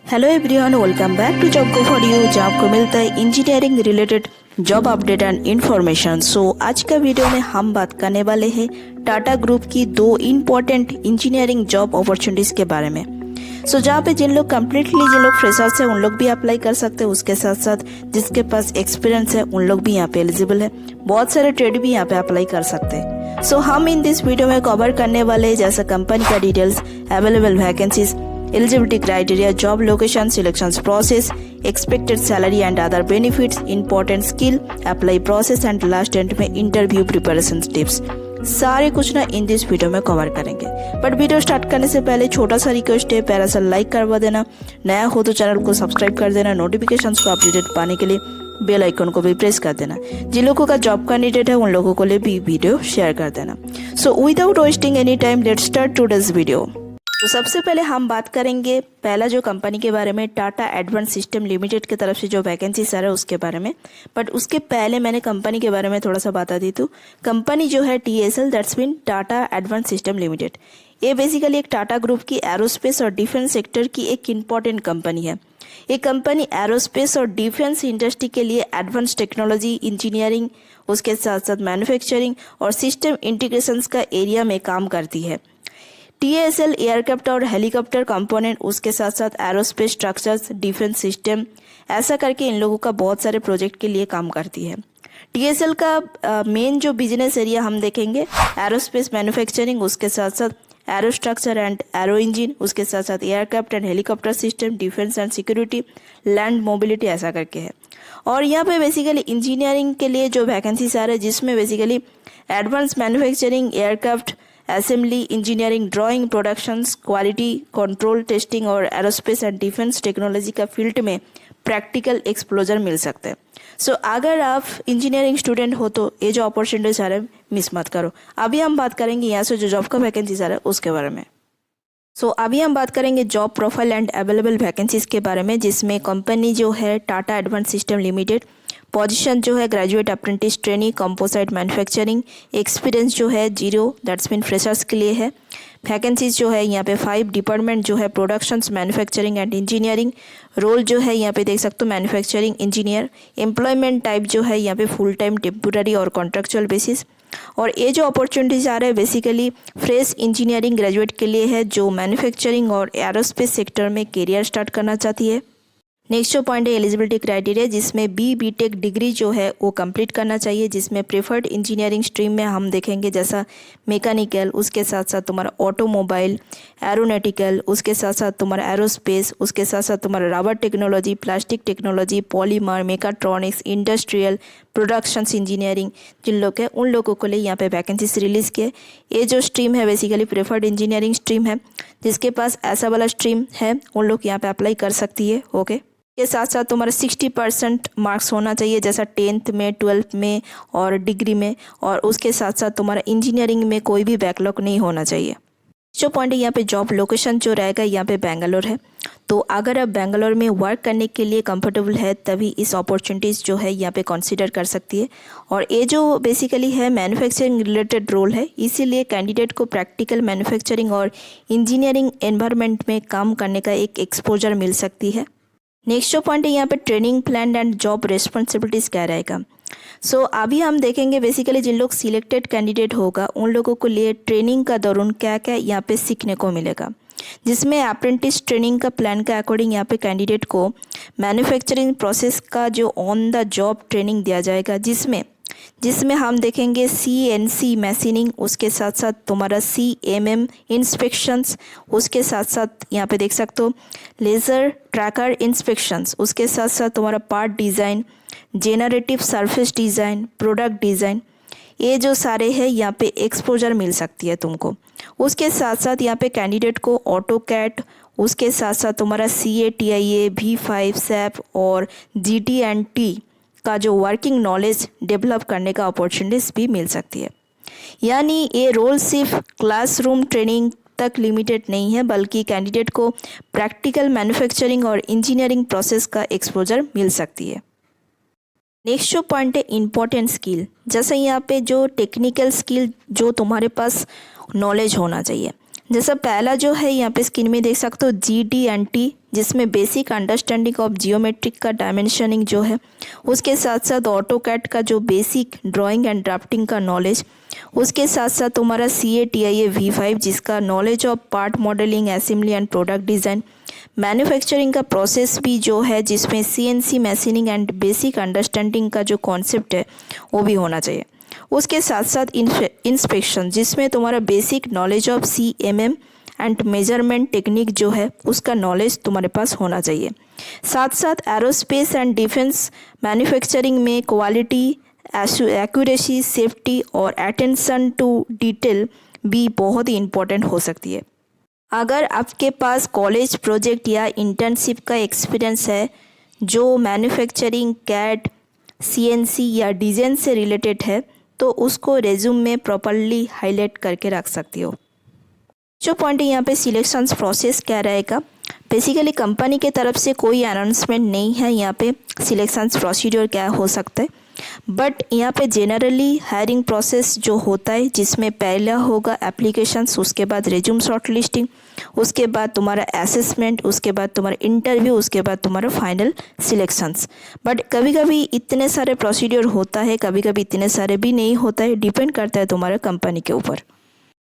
Hello everyone, welcome back to job go for you, जहाँ आपको मिलता है engineering related job update and information. आज का वीडियो में हम बात करने वाले हैं टाटा ग्रुप की दो इम्पोर्टेंट इंजीनियरिंग जॉब अपॉर्चुनिटीज के बारे में। जहाँ पे जिन लोग फ्रेशर्स हैं उन लोग भी अप्लाई कर सकते हैं, उसके साथ साथ जिसके पास एक्सपीरियंस है उन लोग भी यहाँ पे एलिजिबल है। बहुत सारे ट्रेड भी यहाँ पे अप्लाई कर सकते हैं। हम इन दिस वीडियो में कवर करने वाले हैं जैसे कंपनी का details, available vacancies, eligibility criteria, job location, selections process, expected salary and other benefits, important skill, apply process and last end में interview preparation tips। सारे कुछ ना इन दिस वीडियो में कवर करेंगे। बट वीडियो स्टार्ट करने से पहले छोटा सा रिक्वेस्ट है, प्यारा सा लाइक करवा देना, नया हो तो चैनल को सब्सक्राइब कर देना, नोटिफिकेशंस को अपडेटेड पाने के लिए बेल आइकन को भी प्रेस कर देना। जिन लोगों का जॉब कैंडिडेट है उन लोगों को लिए भी वीडियो शेयर कर देना। Without wasting any time, let's start today's video. सबसे पहले हम बात करेंगे पहला जो कंपनी के बारे में, टाटा एडवांस सिस्टम लिमिटेड की तरफ से जो वैकेंसीज आ रहा है उसके बारे में। बट उसके पहले मैंने कंपनी के बारे में थोड़ा सा बता दी। तो कंपनी जो है TSL, that's mean Tata advance system limited, ये बेसिकली एक टाटा ग्रुप की एरोस्पेस और डिफेंस सेक्टर की एक इम्पॉर्टेंट कंपनी है। ये कंपनी एरोस्पेस और डिफेंस इंडस्ट्री के लिए एडवांस टेक्नोलॉजी, इंजीनियरिंग, उसके साथ साथ मैन्युफैक्चरिंग और सिस्टम इंटीग्रेशंस का एरिया में काम करती है। TSL एयरक्राफ्ट और हेलीकॉप्टर कंपोनेंट, उसके साथ साथ एरोस्पेस स्ट्रक्चर्स, डिफेंस सिस्टम, ऐसा करके इन लोगों का बहुत सारे प्रोजेक्ट के लिए काम करती है। TSL का मेन जो बिजनेस एरिया हम देखेंगे, एरोस्पेस मैन्युफैक्चरिंग, उसके साथ साथ arrow structure and arrow engine, उसके साथ साथ aircraft and helicopter system, defence and security, land mobility, ऐसा करके है। और यहाँ पे बेसिकली इंजीनियरिंग के लिए जो वैकेंसीज आ रहे हैं जिसमें basically advance manufacturing, aircraft assembly, engineering, drawing, productions, quality control, testing और एरोस्पेस एंड डिफेंस टेक्नोलॉजी का फील्ड में प्रैक्टिकल एक्सप्लोजर मिल सकते हैं। अगर आप इंजीनियरिंग स्टूडेंट हो तो ये जो अपॉर्चुनिटीज आ रहे हैं मिस मत करो। अभी हम बात करेंगे यहाँ से जो जॉब का वैकेंसीज आ रहा है उसके बारे में। अभी हम बात करेंगे job profile and available vacancies के बारे में, जिसमें कंपनी जो है Tata advance system limited, position जो है graduate apprentice trainee composite manufacturing, experience जो है 0, दैट्स मीन फ्रेशर्स के लिए है। वैकेंसीज जो है यहाँ पे 5, डिपार्टमेंट जो है productions, manufacturing and engineering, role जो है यहाँ पे देख सकते हो मैन्युफैक्चरिंग इंजीनियर, एम्प्लॉयमेंट टाइप जो है यहाँ पे फुल टाइम, टेम्पोररी और कॉन्ट्रेक्चुअल बेसिस। और ये जो अपॉर्चुनिटीज आ रहे हैं बेसिकली फ्रेश इंजीनियरिंग ग्रेजुएट के लिए है जो मैन्युफैक्चरिंग और एरोस्पेस सेक्टर में करियर स्टार्ट करना चाहती है। नेक्स्ट जो पॉइंट है एलिजिबिलिटी क्राइटेरिया, जिसमें BTech डिग्री जो है वो कंप्लीट करना चाहिए, जिसमें प्रेफर्ड इंजीनियरिंग स्ट्रीम में हम देखेंगे जैसा मैकेनिकल, उसके साथ साथ तुम्हारा ऑटोमोबाइल, एरोनॉटिकल, उसके साथ साथ तुम्हारा एरोस्पेस, उसके साथ साथ तुम्हारा rubber technology, plastic technology, polymer, mechatronics, industrial, productions engineering, जिन लोग हैं उन लोगों को लिए यहाँ पे वैकेंसीज रिलीज़ किए। ये जो स्ट्रीम है बेसिकली प्रेफर्ड इंजीनियरिंग स्ट्रीम है, जिसके पास ऐसा वाला स्ट्रीम है उन लोग यहाँ पे अप्लाई कर सकती है। ओके, के साथ साथ तुम्हारा 60% मार्क्स होना चाहिए जैसा 10th में, 12th में और डिग्री में, और उसके साथ साथ तुम्हारा इंजीनियरिंग में कोई भी बैकलॉग नहीं होना चाहिए। जो पॉइंट है यहाँ पे जॉब लोकेशन जो रहेगा यहाँ पे बेंगलोर है। तो अगर आप बेंगलोर में वर्क करने के लिए कंफर्टेबल है तभी इस अपॉर्चुनिटीज़ जो है यहाँ पे कंसीडर कर सकती है। और ये जो बेसिकली है मैन्युफैक्चरिंग रिलेटेड रोल है, इसीलिए कैंडिडेट को प्रैक्टिकल मैन्युफैक्चरिंग और इंजीनियरिंग एनवायरनमेंट में काम करने का एक एक्सपोजर मिल सकती है। नेक्स्ट जो पॉइंट है यहाँ पे training plan and job responsibilities क्या रहेगा। अभी हम देखेंगे बेसिकली जिन लोग सिलेक्टेड कैंडिडेट होगा उन लोगों को लिए ट्रेनिंग का दौरान क्या क्या यहाँ पे सीखने को मिलेगा, जिसमें अप्रेंटिस ट्रेनिंग का प्लान के अकॉर्डिंग यहाँ पे कैंडिडेट को मैन्युफैक्चरिंग प्रोसेस का जो ऑन द जॉब ट्रेनिंग दिया जाएगा, जिसमें हम देखेंगे CNC मशीनिंग, उसके साथ साथ तुम्हारा CMM इंस्पेक्शंस, उसके साथ साथ यहाँ पे देख सकते हो लेज़र ट्रैकर इंस्पेक्शंस, उसके साथ साथ तुम्हारा part design, generative surface design, product design, ये जो सारे हैं यहाँ पे एक्सपोजर मिल सकती है तुमको। उसके साथ साथ यहाँ पे कैंडिडेट को ऑटोकैड, उसके साथ साथ तुम्हारा CATIA, V5, SAP और GT&T का जो वर्किंग नॉलेज डेवलप करने का अपॉर्चुनिटीज़ भी मिल सकती है। यानी ये रोल सिर्फ क्लासरूम ट्रेनिंग तक लिमिटेड नहीं है, बल्कि कैंडिडेट को प्रैक्टिकल मैन्युफैक्चरिंग और इंजीनियरिंग प्रोसेस का एक्सपोजर मिल सकती है। नेक्स्ट जो पॉइंट है इम्पोर्टेंट स्किल, जैसे यहाँ पे जो टेक्निकल स्किल जो तुम्हारे पास नॉलेज होना चाहिए, जैसा पहला जो है यहाँ पे स्क्रीन में देख सकते हो GD&T, जिसमें बेसिक अंडरस्टैंडिंग ऑफ जियोमेट्रिक का डायमेंशनिंग जो है, उसके साथ साथ ऑटोकैड का जो बेसिक ड्राइंग एंड ड्राफ्टिंग का नॉलेज, उसके साथ साथ तुम्हारा CATIA V5 जिसका knowledge of part modelling, assembly and product design, manufacturing का प्रोसेस भी जो है जिसमें CNC machining and basic understanding का जो कॉन्सेप्ट है वो भी होना चाहिए। उसके साथ साथ इंस्पेक्शन जिसमें तुम्हारा basic knowledge of CMM and measurement technique जो है उसका नॉलेज तुम्हारे पास होना चाहिए। साथ साथ एरोस्पेस एंड डिफेंस मैन्युफैक्चरिंग में क्वालिटी, एक्यूरेसी, सेफ्टी और अटेंशन टू डिटेल भी बहुत ही इम्पोर्टेंट हो सकती है। अगर आपके पास कॉलेज प्रोजेक्ट या इंटर्नशिप का एक्सपीरियंस है जो मैन्युफैक्चरिंग, कैड, CNC या डिज़ाइन से रिलेटेड है तो उसको रेज्यूम में प्रॉपरली हाईलाइट करके रख सकती हो। जो पॉइंट है यहाँ पे सिलेक्शंस प्रोसेस क्या रहेगा, बेसिकली कंपनी के तरफ से कोई अनाउंसमेंट नहीं है यहाँ पे सिलेक्शंस प्रोसीड्योर क्या हो सकता है, बट यहाँ पे जनरली हायरिंग प्रोसेस जो होता है जिसमें पहला होगा एप्लीकेशंस, उसके बाद रेज्यूम शॉर्टलिस्टिंग, उसके बाद तुम्हारा असेसमेंट, उसके बाद तुम्हारा इंटरव्यू, उसके बाद तुम्हारा फाइनल सिलेक्शंस। बट कभी कभी इतने सारे प्रोसीड्योर होता है, कभी कभी इतने सारे भी नहीं होता है, डिपेंड करता है तुम्हारे कंपनी के ऊपर।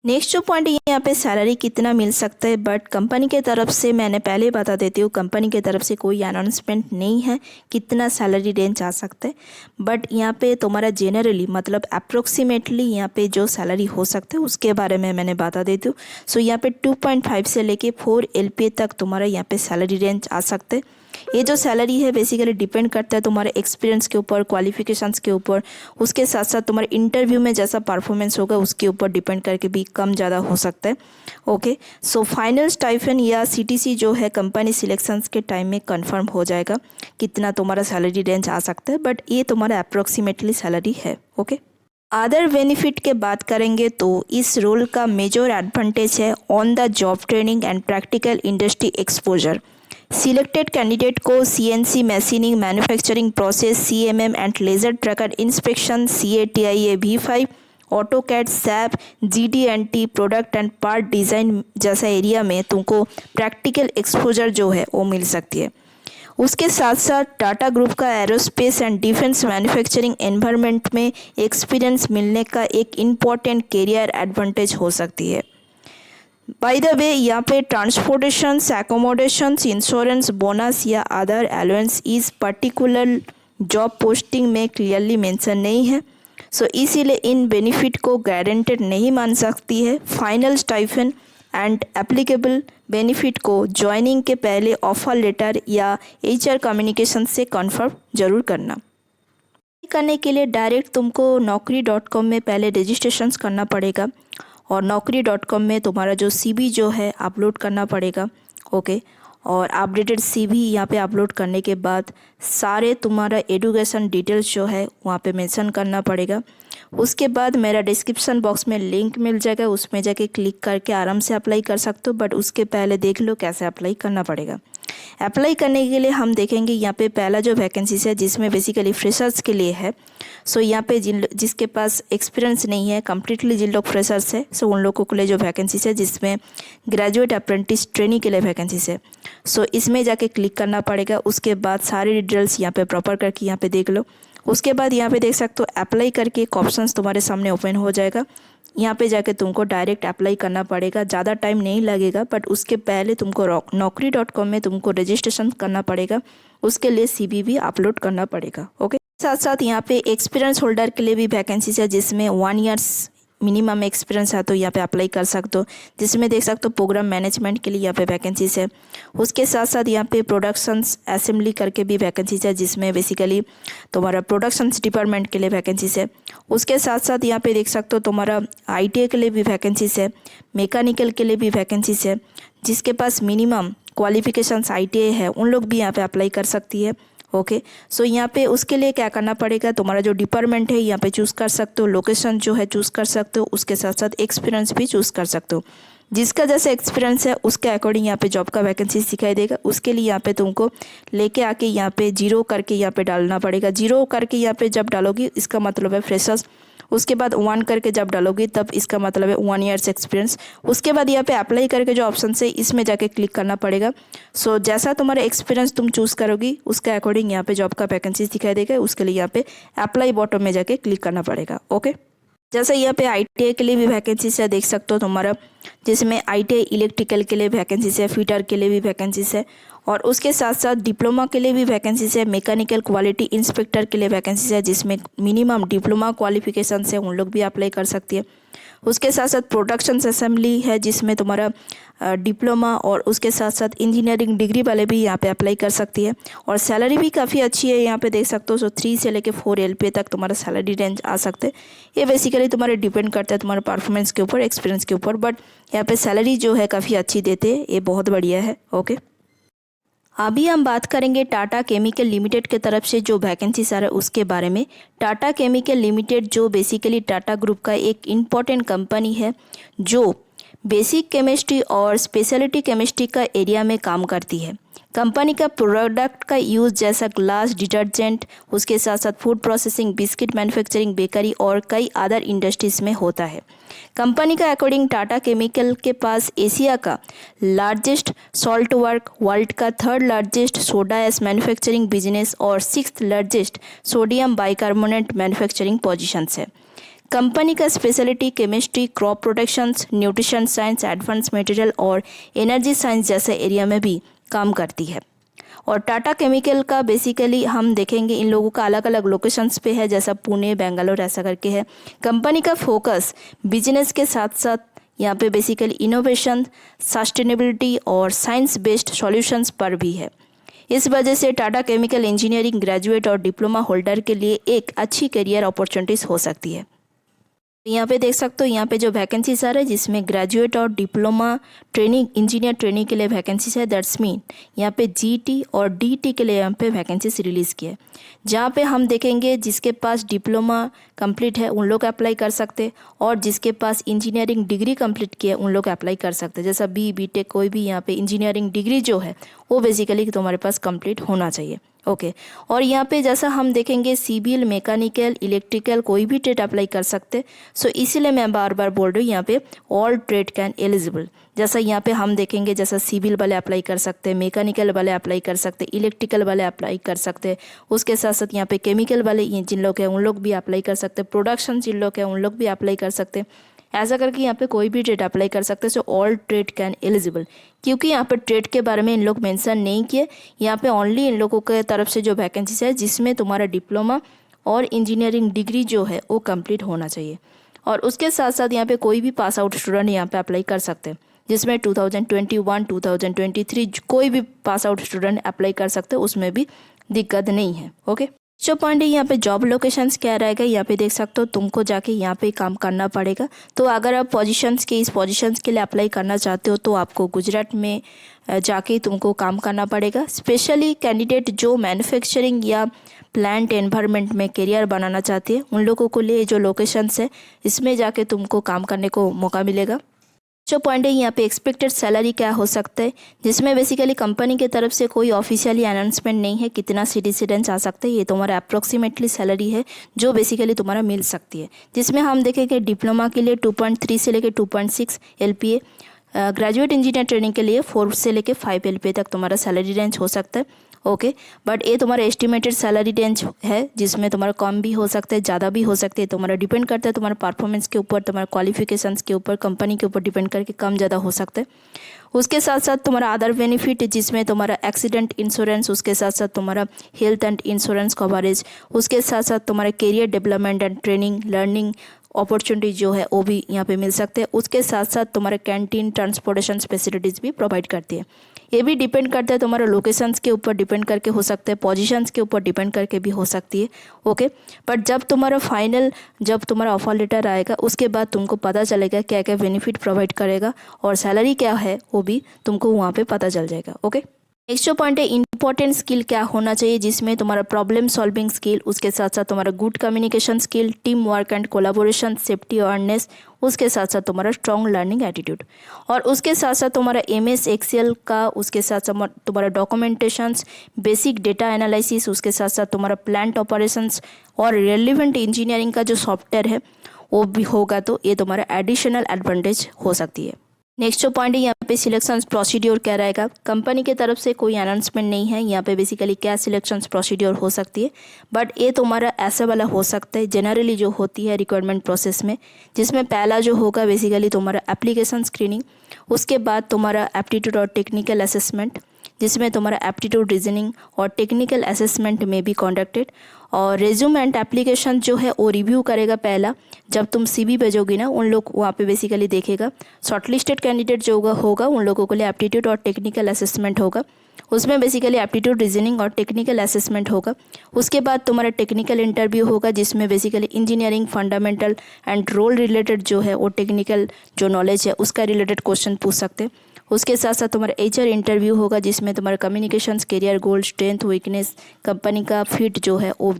नेक्स्ट जो पॉइंट यहाँ पे सैलरी कितना मिल सकता है, बट कंपनी के तरफ से मैंने पहले बता देती हूँ, कंपनी के तरफ से कोई अनाउंसमेंट नहीं है कितना सैलरी रेंज आ सकता है, बट यहाँ पे तुम्हारा जनरली मतलब अप्रोक्सीमेटली यहाँ पे जो सैलरी हो सकता है उसके बारे में मैंने बता देती हूँ। सो यहाँ पे 2.5 से लेके 4 LPA तक तुम्हारा यहाँ पे सैलरी रेंज आ सकते हैं। ये जो सैलरी है बेसिकली डिपेंड करता है तुम्हारे एक्सपीरियंस के ऊपर, क्वालिफिकेशंस के ऊपर, उसके साथ साथ तुम्हारे इंटरव्यू में जैसा परफॉर्मेंस होगा उसके ऊपर डिपेंड करके भी कम ज़्यादा हो सकता है। ओके, सो फाइनल स्टाइफन या CTC जो है कंपनी सिलेक्शंस के टाइम में कंफर्म हो जाएगा कितना तुम्हारा सैलरी रेंज आ सकता है, बट ये तुम्हारा अप्रोक्सीमेटली सैलरी है। ओके, अदर बेनिफिट के बात करेंगे तो इस रोल का मेजर एडवांटेज है on the job training and practical industry exposure. Selected candidate को CNC machining, manufacturing process, CMM and laser tracker inspection, CATIA V5, AutoCAD, SAP, GD&T, product and part design जैसा area में तुमको practical exposure जो है वो मिल सकती है। उसके साथ साथ टाटा ग्रुप का aerospace and defence manufacturing environment में एक्सपीरियंस मिलने का एक इम्पॉर्टेंट कैरियर एडवांटेज हो सकती है। बाय द वे यहाँ पे ट्रांसपोर्टेशंस, एकोमोडेशंस, इंश्योरेंस, बोनस या अदर अलाउंस इस पर्टिकुलर जॉब पोस्टिंग में क्लियरली मेंशन नहीं है, सो इसीलिए इन बेनिफिट को गारंटेड नहीं मान सकती है। Final stipend and applicable benefit को ज्वाइनिंग के पहले ऑफर लेटर या HR कम्युनिकेशन से कन्फर्म जरूर करना। करने के लिए डायरेक्ट तुमको naukri.com में पहले रजिस्ट्रेशन करना पड़ेगा और naukri.com में तुम्हारा जो CV जो है अपलोड करना पड़ेगा। ओके, और अपडेटेड CV यहाँ पे अपलोड करने के बाद सारे तुम्हारा एजुकेशन डिटेल्स जो है वहाँ पे मेंशन करना पड़ेगा। उसके बाद मेरा डिस्क्रिप्शन बॉक्स में लिंक मिल जाएगा, उसमें जाके क्लिक करके आराम से अप्लाई कर सकते हो, बट उसके पहले देख लो कैसे अप्लाई करना पड़ेगा। अप्लाई करने के लिए हम देखेंगे यहाँ पे पहला जो वैकेंसीज है जिसमें बेसिकली फ्रेशर्स के लिए है। सो यहाँ पे जिसके पास एक्सपीरियंस नहीं है, कम्प्लीटली जिन लोग फ्रेशर्स है, सो उन लोगों के लिए जो वैकेंसीज है जिसमें ग्रेजुएट अप्रेंटिस ट्रेनिंग के लिए वैकेंसीज है। सो इसमें जाके क्लिक करना पड़ेगा। उसके बाद सारी डिटेल्स यहाँ पे प्रॉपर करके यहाँ पे देख लो। उसके बाद यहाँ पे देख सकते हो अप्लाई करके एक ऑप्शंस तुम्हारे सामने ओपन हो जाएगा। यहाँ पे जाके तुमको डायरेक्ट अप्लाई करना पड़ेगा, ज़्यादा टाइम नहीं लगेगा, बट उसके पहले तुमको naukri.com में तुमको रजिस्ट्रेशन करना पड़ेगा, उसके लिए CV भी अपलोड करना पड़ेगा। ओके, साथ साथ यहाँ पे एक्सपीरियंस होल्डर के लिए भी वैकेंसीज है जिसमें 1 ईयर्स मिनिमम एक्सपीरियंस है तो यहाँ पे अप्लाई कर सकते हो, जिसमें देख सकते हो प्रोग्राम मैनेजमेंट के लिए यहाँ पे वैकेंसीज है। उसके साथ साथ यहाँ पे प्रोडक्शंस असेंबली करके भी वैकेंसीज है जिसमें बेसिकली तुम्हारा प्रोडक्शंस डिपार्टमेंट के लिए वैकेंसीज है। उसके साथ साथ यहाँ पे देख सकते हो तुम्हारा ITA के लिए भी वैकेंसीज है, मैकेनिकल के लिए भी वैकेंसीज है। जिसके पास मिनिमम क्वालिफिकेशंस ITA है उन लोग भी यहाँ पे अप्लाई कर सकती है। ओके, सो यहाँ पे उसके लिए क्या करना पड़ेगा, तुम्हारा जो डिपार्टमेंट है यहाँ पे चूज़ कर सकते हो, लोकेशन जो है चूज़ कर सकते हो, उसके साथ साथ एक्सपीरियंस भी चूज़ कर सकते हो। जिसका जैसा एक्सपीरियंस है उसके अकॉर्डिंग यहाँ पे जॉब का वैकेंसी दिखाई देगा। उसके लिए यहाँ पे तुमको लेके आके यहाँ पे 0 करके यहाँ पे डालना पड़ेगा। 0 करके यहाँ पे जब डालोगी इसका मतलब है फ्रेशर्स, उसके बाद 1 करके जब डालोगी तब इसका मतलब है 1 ईयर्स एक्सपीरियंस। उसके बाद यहाँ पे अप्लाई करके जो ऑप्शन है इसमें जाके क्लिक करना पड़ेगा। सो जैसा तुम्हारा एक्सपीरियंस तुम चूज़ करोगी उसके अकॉर्डिंग यहाँ पे जॉब का वैकेंसीज दिखाई देगा। उसके लिए यहाँ पे अप्लाई बॉटम में जाके क्लिक करना पड़ेगा। ओके, जैसे यहाँ पे ITI के लिए भी वैकेंसीज है, देख सकते हो तुम्हारा, जिसमें ITI इलेक्ट्रिकल के लिए वैकेंसीज है, फिटर के लिए भी वैकेंसीज है, और उसके साथ साथ डिप्लोमा के लिए भी वैकेंसीज है, मैकेनिकल क्वालिटी इंस्पेक्टर के लिए वैकेंसीज है, जिसमें मिनिमम डिप्लोमा क्वालिफिकेशन से उन लोग भी अप्लाई कर सकती है। उसके साथ साथ प्रोडक्शन असेंबली है, जिसमें तुम्हारा डिप्लोमा और उसके साथ साथ इंजीनियरिंग डिग्री वाले भी यहाँ पे अप्लाई कर सकती है। और सैलरी भी काफ़ी अच्छी है, यहाँ पे देख सकते हो। सो 3 से लेके 4 LPA तक तुम्हारा सैलरी रेंज आ सकते हैं। ये बेसिकली तुम्हारे डिपेंड करता है तुम्हारे परफॉर्मेंस के ऊपर, एक्सपीरियंस के ऊपर, बट यहाँ पे सैलरी जो है काफ़ी अच्छी देते हैं, ये बहुत बढ़िया है। ओके, अभी हम बात करेंगे टाटा केमिकल लिमिटेड के तरफ से जो वैकेंसी आ रहा है उसके बारे में। टाटा केमिकल लिमिटेड जो बेसिकली टाटा ग्रुप का एक इम्पॉर्टेंट कंपनी है, जो बेसिक केमिस्ट्री और स्पेशलिटी केमिस्ट्री का एरिया में काम करती है। कंपनी का प्रोडक्ट का यूज़ जैसा ग्लास, डिटर्जेंट, उसके साथ साथ food processing, biscuit manufacturing, bakery और कई अदर इंडस्ट्रीज़ में होता है। कंपनी का अकॉर्डिंग टाटा केमिकल के पास एशिया का लार्जेस्ट सॉल्ट वर्क, वर्ल्ड का 3rd largest soda S manufacturing business और 6th largest sodium bicarbonate manufacturing positions है। कंपनी का speciality chemistry, crop protections, nutrition science, advance material और एनर्जी साइंस जैसे area में भी काम करती है। और टाटा केमिकल का बेसिकली हम देखेंगे इन लोगों का अलग अलग लोकेशंस पे है, जैसा पुणे, बेंगलोर ऐसा करके है। कंपनी का फोकस बिजनेस के साथ साथ यहाँ पे बेसिकली इनोवेशन, सस्टेनेबिलिटी और साइंस बेस्ड सॉल्यूशंस पर भी है। इस वजह से टाटा केमिकल इंजीनियरिंग ग्रेजुएट और डिप्लोमा होल्डर के लिए एक अच्छी करियर अपॉर्चुनिटीज़ हो सकती है। यहाँ पे देख सकते हो, यहाँ पे जो वैकेंसीज आ रहा है जिसमें ग्रेजुएट और डिप्लोमा ट्रेनिंग, इंजीनियर ट्रेनिंग के लिए वैकेंसीज है। दैट्स मीन यहाँ पे GT और DT के लिए यहाँ पे वैकेंसीज रिलीज़ किए, जहाँ पे हम देखेंगे जिसके पास डिप्लोमा कंप्लीट है उन लोग अप्लाई कर सकते, और जिसके पास इंजीनियरिंग डिग्री कंप्लीट किया है उन लोग अप्लाई कर सकते। जैसा BTech कोई भी यहाँ पे इंजीनियरिंग डिग्री जो है वो बेसिकली तुम्हारे पास कंप्लीट होना चाहिए। ओके, और यहाँ पे जैसा हम देखेंगे सिविल, मैकेनिकल, इलेक्ट्रिकल कोई भी ट्रेड अप्लाई कर सकते। सो इसीलिए मैं बार बार बोल रही हूँ यहाँ पे ऑल ट्रेड कैन एलिजिबल। जैसा यहाँ पे हम देखेंगे, जैसा सिविल वाले अप्लाई कर सकते हैं, मैकेनिकल वाले अप्लाई कर सकते, इलेक्ट्रिकल वाले अप्लाई कर सकते, उसके साथ साथ यहाँ पे केमिकल वाले जिन लोग हैं उन लोग भी अप्लाई कर सकते, प्रोडक्शन जिन लोग हैं उन लोग भी अप्लाई कर सकते। ऐसा करके यहाँ पे कोई भी ट्रेड अप्लाई कर सकते। So all trade can eligible, क्योंकि यहाँ पे ट्रेड के बारे में इन लोग मेंशन नहीं किए। यहाँ पे ओनली इन लोगों के तरफ से जो वैकेंसीज है जिसमें तुम्हारा डिप्लोमा और इंजीनियरिंग डिग्री जो है वो कंप्लीट होना चाहिए। और उसके साथ साथ यहाँ पे कोई भी पास आउट स्टूडेंट यहाँ पे अप्लाई कर सकते हैं, जिसमें 2021, 2023 कोई भी पास आउट स्टूडेंट अप्लाई कर सकते हैं, उसमें भी दिक्कत नहीं है। ओके, जो पॉइंट है यहाँ पे जॉब लोकेशंस क्या रहेगा, यहाँ पे देख सकते हो तुमको जाके यहाँ पे काम करना पड़ेगा। तो अगर आप इस पोजीशंस के लिए अप्लाई करना चाहते हो तो आपको गुजरात में जाके तुमको काम करना पड़ेगा। स्पेशली कैंडिडेट जो मैन्युफैक्चरिंग या प्लांट एनवायरनमेंट में करियर बनाना चाहते हैं उन लोगों को लिए जो लोकेशंस है इसमें जाके तुमको काम करने को मौका मिलेगा। जो पॉइंट है यहाँ पे एक्सपेक्टेड सैलरी क्या हो सकता है, जिसमें बेसिकली कंपनी की तरफ से कोई ऑफिशियली अनाउंसमेंट नहीं है कितना सिटीजन आ सकता है। ये तुम्हारा अप्रोक्सीमेटली सैलरी है जो बेसिकली तुम्हारा मिल सकती है, जिसमें हम देखेंगे डिप्लोमा के लिए 2.3 से लेकर 2.6 LPA, ग्रेजुएट इंजीनियर ट्रेनिंग के लिए 4 से लेकर 5 LPA तक तुम्हारा सैलरी रेंज हो सकता है। ओके, बट ये तुम्हारा एस्टिमेटेड सैलरी रेंज है, जिसमें तुम्हारा कम भी हो सकता है, ज़्यादा भी हो सकता है। तुम्हारा डिपेंड करता है तुम्हारे परफॉर्मेंस के ऊपर, तुम्हारे क्वालिफिकेशंस के ऊपर, कंपनी के ऊपर डिपेंड करके कम ज़्यादा हो सकता है। उसके साथ साथ तुम्हारा अदर बेनिफिट जिसमें तुम्हारा एक्सीडेंट इंश्योरेंस, उसके साथ साथ तुम्हारा हेल्थ एंड इंश्योरेंस कवरेज, उसके साथ साथ तुम्हारा career development and training learning opportunity जो है वो भी यहाँ पे मिल सकते हैं। उसके साथ साथ तुम्हारे कैंटीन, ट्रांसपोर्टेशन फैसिलिटीज़ भी प्रोवाइड करती है। ये भी डिपेंड करता है तुम्हारे लोकेशंस के ऊपर डिपेंड करके हो सकता है, पोजीशंस के ऊपर डिपेंड करके भी हो सकती है। ओके, बट जब तुम्हारा ऑफर लेटर आएगा उसके बाद तुमको पता चलेगा क्या क्या बेनिफिट प्रोवाइड करेगा और सैलरी क्या है वो भी तुमको वहाँ पे पता चल जाएगा। ओके, नेक्स्ट जो पॉइंट है इंपॉर्टेंट स्किल क्या होना चाहिए, जिसमें तुम्हारा प्रॉब्लम सॉल्विंग स्किल, उसके साथ साथ तुम्हारा good communication skill, team work and collaboration, safety awareness, उसके साथ साथ तुम्हारा स्ट्रॉन्ग लर्निंग एटीट्यूड, और उसके साथ साथ तुम्हारा MS एक्सेल का, उसके साथ साथ तुम्हारा डॉक्यूमेंटेशंस, बेसिक डेटा एनालिसिस, उसके साथ साथ तुम्हारा प्लांट ऑपरेशंस और रेलिवेंट इंजीनियरिंग का जो सॉफ्टवेयर है वो भी होगा, तो ये तुम्हारा एडिशनल एडवांटेज हो सकती है। नेक्स्ट जो पॉइंट है यहाँ पे सिलेक्शन प्रोसीड्योर क्या रहेगा। कंपनी की तरफ से कोई अनाउंसमेंट नहीं है यहाँ पे बेसिकली क्या सिलेक्शन प्रोसीड्योर हो सकती है, बट ये तुम्हारा ऐसा वाला हो सकता है जनरली जो होती है रिक्वायरमेंट प्रोसेस में, जिसमें पहला जो होगा बेसिकली तुम्हारा एप्लीकेशन स्क्रीनिंग, उसके बाद तुम्हारा एप्टीट्यूड और टेक्निकल असेसमेंट, जिसमें तुम्हारा एप्टीट्यूड रीजनिंग और टेक्निकल असेसमेंट में भी कंडक्टेड, और रेज्यूम एंड एप्लीकेशन जो है वो रिव्यू करेगा पहला। जब तुम CV भेजोगी ना, उन लोग वहाँ पे बेसिकली देखेगा, शॉर्टलिस्टेड कैंडिडेट जो होगा उन लोगों के लिए एप्टीट्यूड और टेक्निकल असेसमेंट होगा, उसमें बेसिकली एप्टीट्यूड रीजनिंग और टेक्निकल असेसमेंट होगा। उसके बाद तुम्हारा टेक्निकल इंटरव्यू होगा, जिसमें basically engineering fundamental and role related जो है वो टेक्निकल जो नॉलेज है उसका रिलेटेड क्वेश्चन पूछ सकते हैं। उसके साथ साथ तुम्हारा HR इंटरव्यू होगा, जिसमें तुम्हारा communications, career goal, strength, weakness, company का फिट जो है वो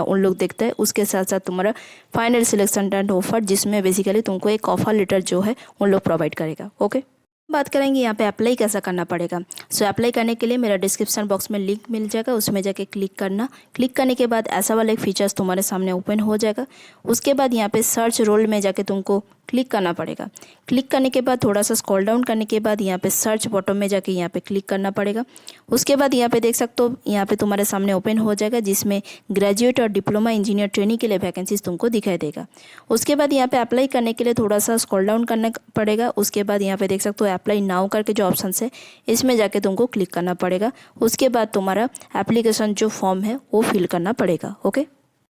उन लोग देखते हैं। उसके साथ साथ तुम्हारा फाइनल सिलेक्शन एंड ऑफर, जिसमें बेसिकली तुमको एक ऑफर लेटर जो है उन लोग प्रोवाइड करेगा। ओके, बात करेंगे यहाँ पे अप्लाई कैसा करना पड़ेगा। सो अप्लाई करने के लिए मेरा डिस्क्रिप्शन बॉक्स में लिंक मिल जाएगा, उसमें जाके क्लिक करना। क्लिक करने के बाद ऐसा वाला एक फीचर्स तुम्हारे सामने ओपन हो जाएगा। उसके बाद यहाँ पे सर्च रोल में जाके तुमको क्लिक करना पड़ेगा। क्लिक करने के बाद थोड़ा सा स्क्रॉल डाउन करने के बाद यहाँ पे सर्च बॉटम में जाके यहाँ पे क्लिक करना पड़ेगा। उसके बाद यहाँ पे देख सकते हो, यहाँ पे तुम्हारे सामने ओपन हो जाएगा, जिसमें ग्रेजुएट और डिप्लोमा इंजीनियर ट्रेनिंग के लिए वैकेंसीज तुमको दिखाई देगा। उसके बाद यहाँ पे अप्लाई करने के लिए थोड़ा सा स्क्रॉल डाउन करना पड़ेगा। उसके बाद यहाँ पे देख सकते हो अप्लाई नाउ करके जो ऑप्शन है, इसमें जाके तुमको क्लिक करना पड़ेगा। उसके बाद तुम्हारा एप्लीकेशन जो फॉर्म है वो फिल करना पड़ेगा। ओके,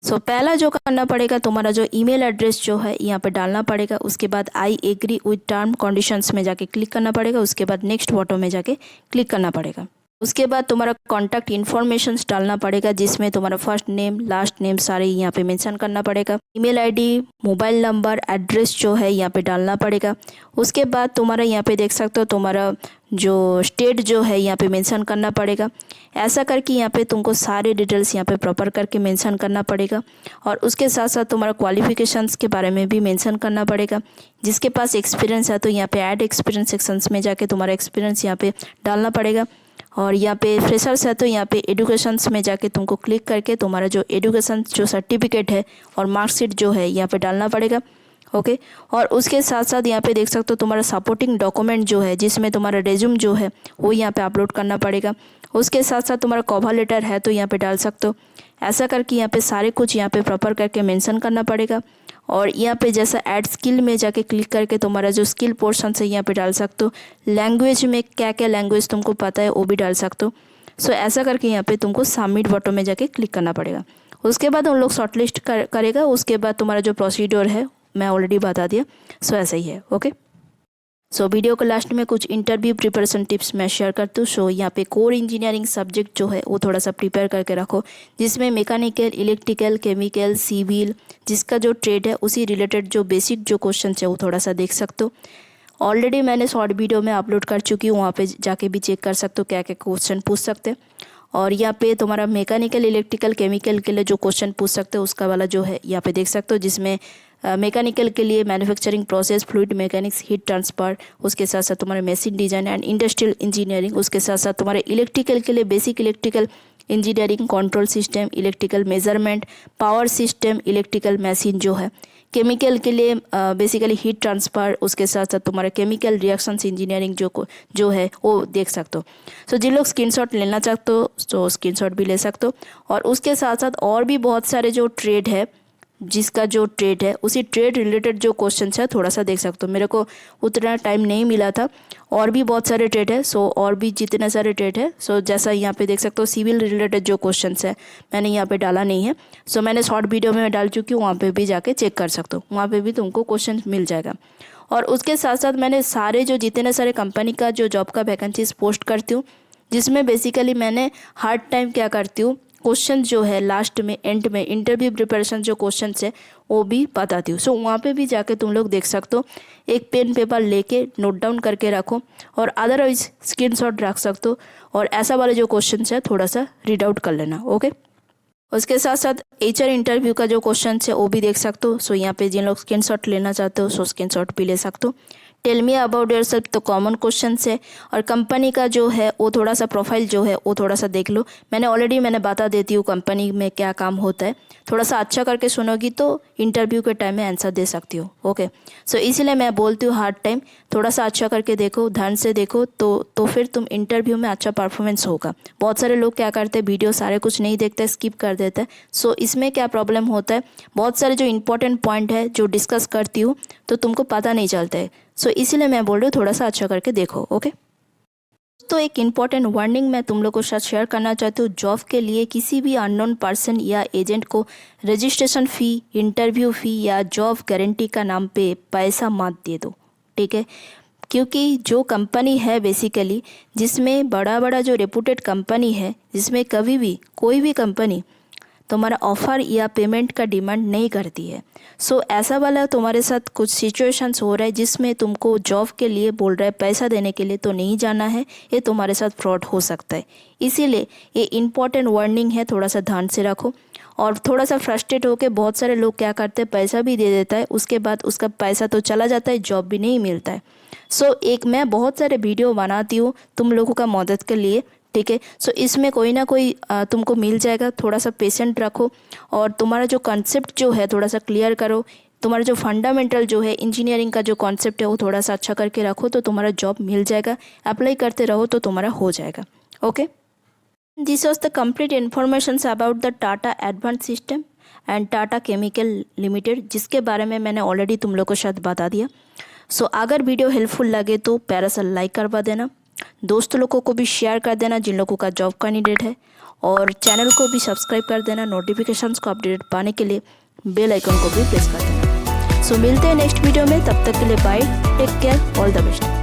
सो पहला जो करना पड़ेगा, तुम्हारा जो ईमेल एड्रेस जो है यहाँ पे डालना पड़ेगा। उसके बाद I agree with term conditions में जाके क्लिक करना पड़ेगा। उसके बाद नेक्स्ट बटन में जाके क्लिक करना पड़ेगा। उसके बाद तुम्हारा कॉन्टैक्ट इन्फॉर्मेशंस डालना पड़ेगा, जिसमें तुम्हारा फर्स्ट नेम, लास्ट नेम सारे यहाँ पे मेंशन करना पड़ेगा। Email ID, mobile number, address जो है यहाँ पे डालना पड़ेगा। उसके बाद तुम्हारा यहाँ पे देख सकते हो तुम्हारा जो स्टेट जो है यहाँ पे मेंशन करना पड़ेगा। ऐसा करके यहाँ पे तुमको सारे डिटेल्स यहाँ पे प्रॉपर करके मेंशन करना पड़ेगा। और उसके साथ साथ तुम्हारा क्वालिफिकेशंस के बारे में भी मेंशन करना पड़ेगा। जिसके पास एक्सपीरियंस है तो यहाँ पे ऐड एक्सपीरियंस सेक्शंस में जाके तुम्हारा एक्सपीरियंस यहाँ पे डालना पड़ेगा। और यहाँ पे फ्रेशर्स है तो यहाँ पे एडुकेशंस में जाके तुमको क्लिक करके तुम्हारा जो एडुकेशन जो सर्टिफिकेट है और मार्कशीट जो है यहाँ पे डालना पड़ेगा। ओके, और उसके साथ साथ यहाँ पे देख सकते हो तुम्हारा सपोर्टिंग डॉक्यूमेंट जो है, जिसमें तुम्हारा रेज्यूम जो है वो यहाँ पे अपलोड करना पड़ेगा। उसके साथ साथ तुम्हारा कवर लेटर है तो यहाँ पे डाल सकते हो। ऐसा करके यहाँ पे सारे कुछ यहाँ पे प्रॉपर करके मेंशन करना पड़ेगा। और यहाँ पे जैसा ऐड स्किल में जाके क्लिक करके तुम्हारा जो स्किल पोर्शन है यहाँ पे डाल सकते हो। लैंग्वेज में क्या क्या लैंग्वेज तुमको पता है वो भी डाल सकते हो। सो ऐसा करके यहाँ पे तुमको सबमिट बटन में जाके क्लिक करना पड़ेगा। उसके बाद उन लोग शॉर्टलिस्ट करेगा। उसके बाद तुम्हारा जो प्रोसीड्योर है मैं ऑलरेडी बता दिया। सो ऐसा ही है। ओके, सो वीडियो के लास्ट में कुछ इंटरव्यू प्रिपरेशन टिप्स मैं शेयर करती हूँ। सो यहाँ पे कोर इंजीनियरिंग सब्जेक्ट जो है वो थोड़ा सा प्रिपेयर करके रखो, जिसमें मैकेनिकल, इलेक्ट्रिकल, केमिकल, सिविल, जिसका जो ट्रेड है उसी रिलेटेड जो बेसिक जो क्वेश्चन है वो थोड़ा सा देख सकते हो। ऑलरेडी मैंने शॉर्ट वीडियो में अपलोड कर चुकी हूँ, वहाँ पे जाके भी चेक कर सकते हो क्या क्या क्वेश्चन पूछ सकते हैं। और यहाँ पे तुम्हारा मैकेनिकल, इलेक्ट्रिकल, केमिकल के लिए जो क्वेश्चन पूछ सकते हो उसका वाला जो है यहाँ पे देख सकते हो, जिसमें मैकेनिकल के लिए manufacturing process, fluid mechanics, heat transfer, उसके साथ साथ तुम्हारे machine design and industrial engineering, उसके साथ साथ तुम्हारे इलेक्ट्रिकल के लिए basic electrical engineering, control system, electrical measurement, power system, electrical machine जो है। केमिकल के लिए बेसिकली हीट ट्रांसफ़र, उसके साथ साथ तुम्हारा केमिकल रिएक्शंस इंजीनियरिंग जो है वो देख सकते हो। सो जिन लोग स्क्रीनशॉट लेना चाहते हो तो स्क्रीनशॉट भी ले सकते हो। और उसके साथ साथ और भी बहुत सारे जो ट्रेड है, जिसका जो ट्रेड है उसी ट्रेड रिलेटेड जो क्वेश्चन है थोड़ा सा देख सकते हो। मेरे को उतना टाइम नहीं मिला था, और भी बहुत सारे ट्रेड है। सो और भी जितने सारे ट्रेड है, सो जैसा यहाँ पे देख सकते हो सिविल रिलेटेड जो क्वेश्चन है मैंने यहाँ पे डाला नहीं है। सो मैंने शॉर्ट वीडियो में डाल चुकी हूँ, वहाँ पे भी जाके चेक कर सकते हो, वहाँ पे भी तुमको क्वेश्चन मिल जाएगा। और उसके साथ साथ मैंने सारे जो जितने सारे कंपनी का जो जॉब का वैकेंसीज पोस्ट करती हूँ, जिसमें बेसिकली मैंने हर टाइम क्या करती हूँ, क्वेश्चन जो है लास्ट में एंड में इंटरव्यू प्रिपरेशन जो क्वेश्चन है वो भी बताती हूँ। सो वहाँ पे भी जाके तुम लोग देख सकते हो, एक पेन पेपर लेके नोट डाउन करके रखो और अदरवाइज स्क्रीनशॉट रख सकते हो और ऐसा वाले जो क्वेश्चन है थोड़ा सा रीड आउट कर लेना। ओके, उसके साथ साथ HR इंटरव्यू का जो क्वेश्चन है वो भी देख सकते हो। सो यहाँ पे जिन लोग स्क्रीनशॉट लेना चाहते हो सो स्क्रीनशॉट भी ले सकते हो। टेल मी अबाउट योरसेल्फ तो कॉमन क्वेश्चन है और कंपनी का जो है वो थोड़ा सा प्रोफाइल जो है वो थोड़ा सा देख लो। मैंने बता देती हूँ कंपनी में क्या काम होता है, थोड़ा सा अच्छा करके सुनोगी तो इंटरव्यू के टाइम में आंसर दे सकती हो। ओके, सो इसीलिए मैं बोलती हूँ हार्ड टाइम थोड़ा सा अच्छा करके देखो, ध्यान से देखो तो फिर तुम इंटरव्यू में अच्छा परफॉर्मेंस होगा। बहुत सारे लोग क्या करते हैं, वीडियो सारे कुछ नहीं देखते, स्किप कर देते हैं। सो इसमें क्या प्रॉब्लम होता है, बहुत सारे जो इंपॉर्टेंट पॉइंट है जो डिस्कस करती हूँ तो तुमको पता नहीं चलता है। सो इसीलिए मैं बोल रही हूँ थोड़ा सा अच्छा करके देखो। ओके, तो एक इम्पॉर्टेंट वार्निंग मैं तुम लोगों के साथ शेयर करना चाहती हूँ। जॉब के लिए किसी भी अननोन पर्सन या एजेंट को रजिस्ट्रेशन फ़ी, इंटरव्यू फ़ी या जॉब गारंटी का नाम पे पैसा मत दे दो, ठीक है। क्योंकि जो कंपनी है बेसिकली, जिसमें बड़ा बड़ा जो रेपुटेड कंपनी है, जिसमें कभी भी कोई भी कंपनी तुम्हारा ऑफ़र या पेमेंट का डिमांड नहीं करती है। सो ऐसा वाला तुम्हारे साथ कुछ सिचुएशंस हो रहा है जिसमें तुमको जॉब के लिए बोल रहा है पैसा देने के लिए, तो नहीं जाना है, ये तुम्हारे साथ फ्रॉड हो सकता है। इसीलिए ये इम्पॉर्टेंट वार्निंग है, थोड़ा सा ध्यान से रखो। और थोड़ा सा फ्रस्ट्रेट होकर बहुत सारे लोग क्या करते हैं, पैसा भी दे देता है, उसके बाद उसका पैसा तो चला जाता है, जॉब भी नहीं मिलता है। सो एक मैं बहुत सारे वीडियो बनाती हूँ तुम लोगों का मदद के लिए, ठीक है। सो इसमें कोई ना कोई तुमको मिल जाएगा। थोड़ा सा पेशेंट रखो और तुम्हारा जो कॉन्सेप्ट जो है थोड़ा सा क्लियर करो। तुम्हारा जो फंडामेंटल जो है इंजीनियरिंग का जो कॉन्सेप्ट है वो थोड़ा सा अच्छा करके रखो तो तुम्हारा जॉब मिल जाएगा। अप्लाई करते रहो तो तुम्हारा हो जाएगा। Okay, this was the complete information about the Tata advance system and Tata chemical limited, जिसके बारे में मैंने ऑलरेडी तुम लोग को शायद बता दिया। सो अगर वीडियो हेल्पफुल लगे तो प्यारा सा लाइक करवा देना, दोस्त लोगों को भी शेयर कर देना जिन लोगों का जॉब कैंडिडेट है, और चैनल को भी सब्सक्राइब कर देना। नोटिफिकेशंस को अपडेट पाने के लिए बेल आइकन को भी प्रेस कर देना। सो मिलते हैं नेक्स्ट वीडियो में, तब तक के लिए bye, take care, all the best.